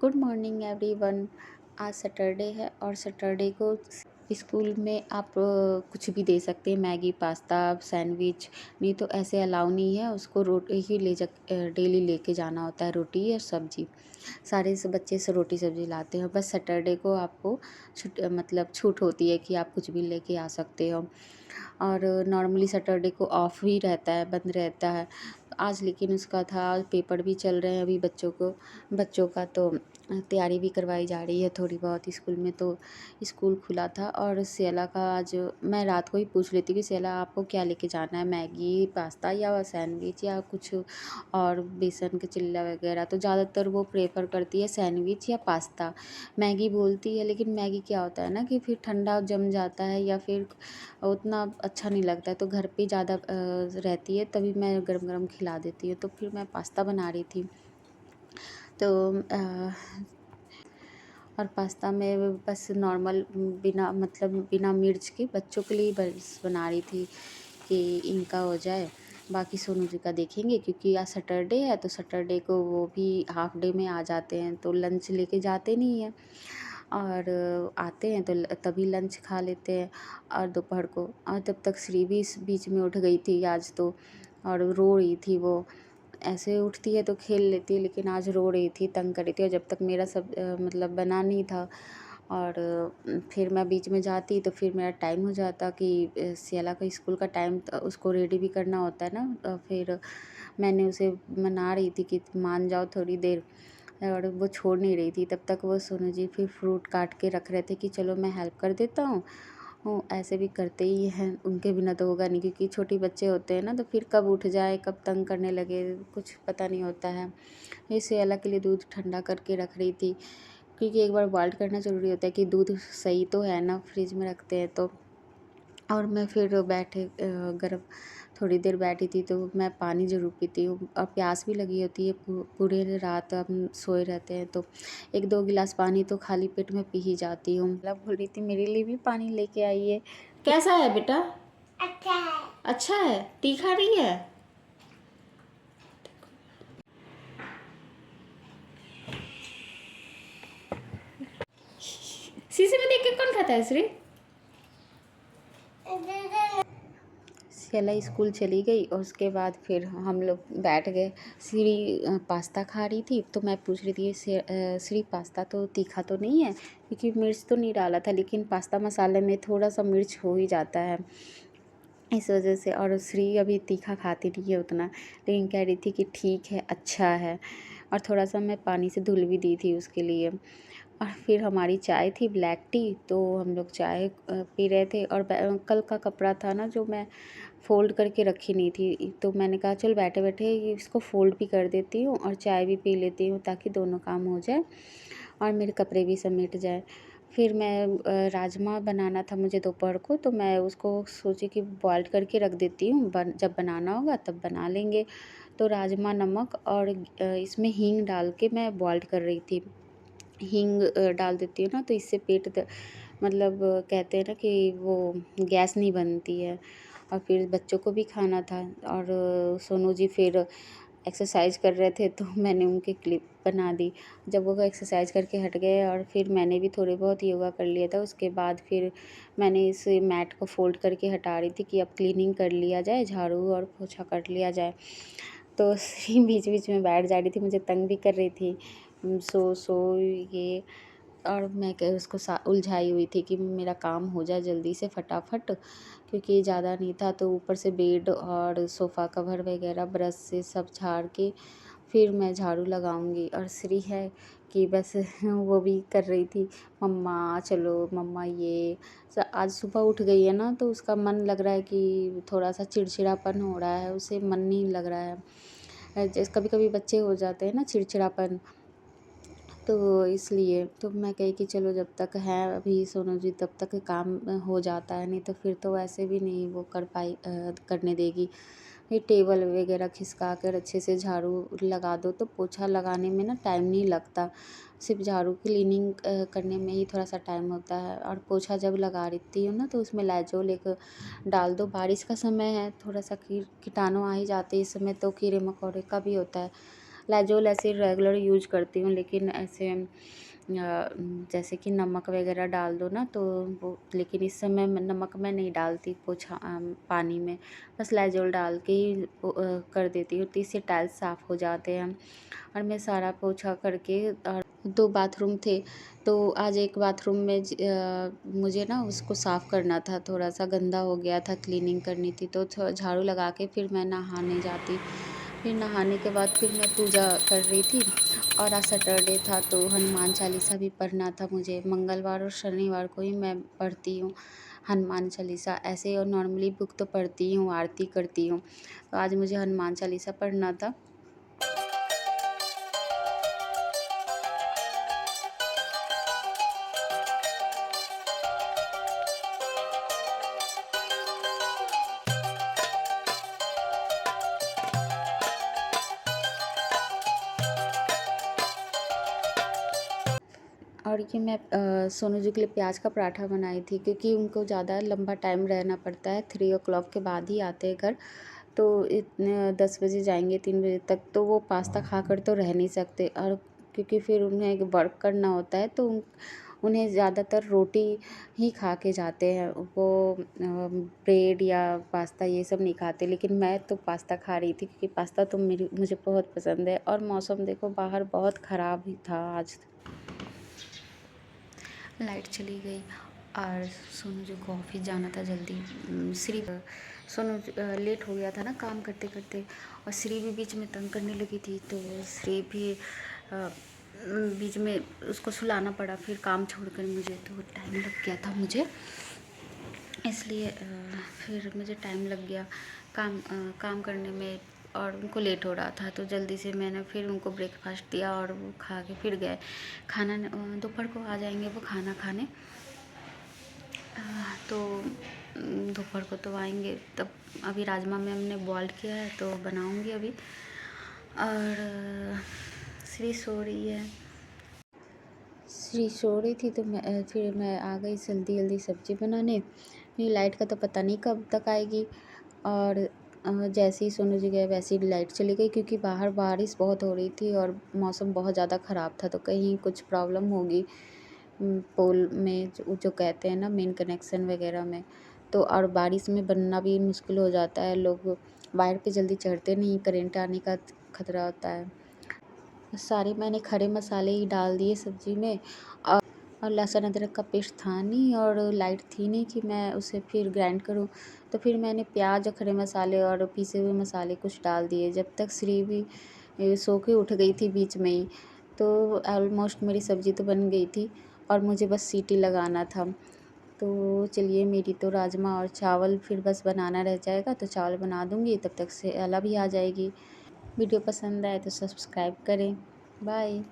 Good morning everyone. आज Saturday है और सैटरडे को स्कूल में आप कुछ भी दे सकते हैं, मैगी, पास्ता, सैंडविच। नहीं तो ऐसे अलाउ नहीं है, उसको रोटी ही डेली लेके जाना होता है, रोटी और सब्जी। सारे से बच्चे से रोटी सब्जी लाते हैं, बस सैटरडे को आपको छूट होती है कि आप कुछ भी लेके आ सकते हो। और नॉर्मली सैटरडे को ऑफ ही रहता है, बंद रहता है। आज लेकिन उसका था, पेपर भी चल रहे हैं अभी बच्चों का तो तैयारी भी करवाई जा रही है थोड़ी बहुत स्कूल में। तो स्कूल खुला था और सियाला का आज मैं रात को ही पूछ लेती कि सियाला आपको क्या लेके जाना है, मैगी, पास्ता या सैंडविच या कुछ और बेसन के चिल्ला वगैरह। तो ज़्यादातर वो प्रेफर करती है सैंडविच या पास्ता। मैगी बोलती है, लेकिन मैगी क्या होता है ना कि फिर ठंडा जम जाता है या फिर उतना अच्छा नहीं लगता है। तो घर पे ज़्यादा रहती है, तभी मैं गरम गरम खिला देती हूँ। तो फिर मैं पास्ता बना रही थी, तो और पास्ता में बस नॉर्मल बिना मिर्च के बच्चों के लिए बस बना रही थी कि इनका हो जाए। बाकी सोनू जी का देखेंगे, क्योंकि आज सैटरडे है तो सैटरडे को वो भी हाफ डे में आ जाते हैं, तो लंच लेके जाते नहीं हैं और आते हैं तो तभी लंच खा लेते हैं। और दोपहर को, और तब तक श्री भी इस बीच में उठ गई थी आज तो, और रो रही थी वो। ऐसे उठती है तो खेल लेती है, लेकिन आज रो रही थी, तंग कर रही थी। और जब तक मेरा सब बना नहीं था और फिर मैं बीच में जाती तो फिर मेरा टाइम हो जाता कि सियाला का स्कूल का टाइम, उसको रेडी भी करना होता है ना। फिर मैंने उसे मना रही थी कि मान जाओ थोड़ी देर, और वो छोड़ नहीं रही थी। तब तक वो सोनू जी फिर फ्रूट काट के रख रहे थे कि चलो मैं हेल्प कर देता हूँ। वो ऐसे भी करते ही हैं, उनके बिना तो होगा नहीं, क्योंकि छोटे बच्चे होते हैं ना, तो फिर कब उठ जाए कब तंग करने लगे कुछ पता नहीं होता है। ये सियाला के लिए दूध ठंडा करके रख रही थी, क्योंकि एक बार बॉइल्ड करना ज़रूरी होता है कि दूध सही तो है ना, फ्रिज में रखते हैं तो। और मैं फिर गरम थोड़ी देर बैठी थी तो मैं पानी ज़रूर पीती हूँ, और प्यास भी लगी होती है। पूरे रात हम सोए रहते हैं तो 1-2 गिलास पानी तो खाली पेट में पी ही जाती हूँ। मतलब बोल रही थी मेरे लिए भी पानी लेके आइए। कैसा है बेटा? अच्छा है। अच्छा है, तीखा नहीं है? शीशे में देख के कौन खाता है श्री? सियाला स्कूल चली गई और उसके बाद फिर हम लोग बैठ गए। श्री पास्ता खा रही थी, तो मैं पूछ रही थी श्री पास्ता तो तीखा तो नहीं है, क्योंकि मिर्च तो नहीं डाला था, लेकिन पास्ता मसाले में थोड़ा सा मिर्च हो ही जाता है इस वजह से। और श्री अभी तीखा खाती नहीं है उतना, लेकिन कह रही थी कि ठीक है, अच्छा है। और थोड़ा सा मैं पानी से धुल भी दी थी उसके लिए। और फिर हमारी चाय थी ब्लैक टी, तो हम लोग चाय पी रहे थे। और कल का कपड़ा था ना जो मैं फ़ोल्ड करके रखी नहीं थी, तो मैंने कहा चल बैठे बैठे इसको फ़ोल्ड भी कर देती हूँ और चाय भी पी लेती हूँ, ताकि दोनों काम हो जाए और मेरे कपड़े भी समेट जाए। फिर मैं राजमा बनाना था मुझे दोपहर को, तो मैं उसको सोची कि बॉइल्ड करके रख देती हूँ, जब बनाना होगा तब बना लेंगे। तो राजमा, नमक और इसमें हींग डाल के मैं बॉइल्ड कर रही थी। हींग डाल देती हूँ ना, तो इससे कहते हैं ना कि वो गैस नहीं बनती है। और फिर बच्चों को भी खाना था, और सोनू जी फिर एक्सरसाइज कर रहे थे, तो मैंने उनकी क्लिप बना दी। जब वो एक्सरसाइज करके हट गए और फिर मैंने भी थोड़े बहुत योगा कर लिया था, उसके बाद फिर मैंने इस मैट को फ़ोल्ड करके हटा रही थी कि अब क्लीनिंग कर लिया जाए, झाड़ू और पोछा कर लिया जाए। तो बीच बीच में बैठ जा रही थी, मुझे तंग भी कर रही थी। ये, और मैं उसको उलझाई हुई थी कि मेरा काम हो जाए जल्दी से फटाफट, क्योंकि ज़्यादा नहीं था। तो ऊपर से बेड और सोफ़ा कवर वगैरह ब्रश से सब झाड़ के फिर मैं झाड़ू लगाऊंगी। और श्री है कि बस वो भी कर रही थी, मम्मा चलो, मम्मा ये। आज सुबह उठ गई है ना, तो उसका मन लग रहा है कि थोड़ा सा चिड़चिड़ापन हो रहा है, उसे मन नहीं लग रहा है। जैसे कभी कभी बच्चे हो जाते हैं ना चिड़चिड़ापन, तो इसलिए तो मैं कही कि चलो जब तक है अभी सोनू जी तब तक काम हो जाता है, नहीं तो फिर तो वैसे भी नहीं वो करने देगी। ये टेबल वगैरह खिसका कर अच्छे से झाड़ू लगा दो, तो पोछा लगाने में ना टाइम नहीं लगता, सिर्फ झाड़ू क्लीनिंग करने में ही थोड़ा सा टाइम होता है। और पोछा जब लगा देती हूँ ना, तो उसमें लाइजोल एक डाल दो। बारिश का समय है, थोड़ा सा कीटाणु आ ही जाते हैं इस समय, तो कीड़े मकोड़े का भी होता है। लाइज़ॉल ऐसे रेगुलर यूज करती हूँ, लेकिन ऐसे जैसे कि नमक वगैरह डाल दो ना तो वो, लेकिन इस समय नमक मैं नहीं डालती पोछा पानी में, बस लाइज़ॉल डाल के ही कर देती हूँ, तो इससे टाइल्स साफ़ हो जाते हैं। और मैं सारा पोछा करके, और 2 बाथरूम थे, तो आज एक बाथरूम में मुझे ना उसको साफ़ करना था, थोड़ा-सा गंदा हो गया था, क्लीनिंग करनी थी, तो झाड़ू लगा के फिर मैं नहाने जाती। फिर नहाने के बाद फिर मैं पूजा कर रही थी, और आज सैटरडे था तो हनुमान चालीसा भी पढ़ना था मुझे। मंगलवार और शनिवार को ही मैं पढ़ती हूँ हनुमान चालीसा, ऐसे और नॉर्मली बुक तो पढ़ती हूँ, आरती करती हूँ, तो आज मुझे हनुमान चालीसा पढ़ना था। और ये मैं सोनू जी के लिए प्याज का पराठा बनाई थी, क्योंकि उनको ज़्यादा लंबा टाइम रहना पड़ता है, 3 o'clock के बाद ही आते हैं घर, तो इतने 10 बजे जाएंगे 3 बजे तक, तो वो पास्ता खाकर तो रह नहीं सकते, और क्योंकि फिर उन्हें एक वर्क करना होता है, तो उन्हें ज़्यादातर रोटी ही खा के जाते हैं, वो ब्रेड या पास्ता ये सब नहीं खाते। लेकिन मैं तो पास्ता खा रही थी, क्योंकि पास्ता तो मुझे बहुत पसंद है। और मौसम देखो बाहर बहुत ख़राब ही था आज। लाइट चली गई, और सोनू जी को ऑफिस जाना था जल्दी। सोनू लेट हो गया था ना काम करते करते, और श्री भी बीच में तंग करने लगी थी, तो श्री भी बीच में उसको सुलाना पड़ा, फिर काम छोड़कर मुझे, तो टाइम लग गया था मुझे, इसलिए फिर मुझे टाइम लग गया काम करने में, और उनको लेट हो रहा था, तो जल्दी से मैंने फिर उनको ब्रेकफास्ट दिया, और वो खा के फिर गए खाना। दोपहर को आ जाएंगे वो खाना खाने, तो दोपहर को तो आएंगे, तब अभी राजमा में हमने बॉयल किया है तो बनाऊंगी अभी। और श्री सो रही है, श्री सो रही थी, तो फिर मैं आ गई जल्दी जल्दी सब्ज़ी बनाने। ये लाइट का तो पता नहीं कब तक आएगी, और जैसे ही सोनू जी गए वैसे ही लाइट चली गई, क्योंकि बाहर बारिश बहुत हो रही थी और मौसम बहुत ज़्यादा ख़राब था, तो कहीं कुछ प्रॉब्लम होगी पोल में, जो कहते हैं ना मेन कनेक्शन वगैरह में, तो और बारिश में बनना भी मुश्किल हो जाता है, लोग वायर पे जल्दी चढ़ते नहीं, करंट आने का खतरा होता है। सारे मैंने खड़े मसाले ही डाल दिए सब्ज़ी में, और लहसुन अदरक का पेस्ट था नहीं, और लाइट थी नहीं कि मैं उसे फिर ग्राइंड करूँ, तो फिर मैंने प्याज और खड़े मसाले और पीसे हुए मसाले कुछ डाल दिए। जब तक श्री भी सो के उठ गई थी बीच में ही, तो ऑलमोस्ट मेरी सब्ज़ी तो बन गई थी, और मुझे बस सीटी लगाना था। तो चलिए, मेरी तो राजमा और चावल फिर बस बनाना रह जाएगा, तो चावल बना दूँगी, तब तक से एला भी आ जाएगी। वीडियो पसंद आए तो सब्सक्राइब करें। बाय।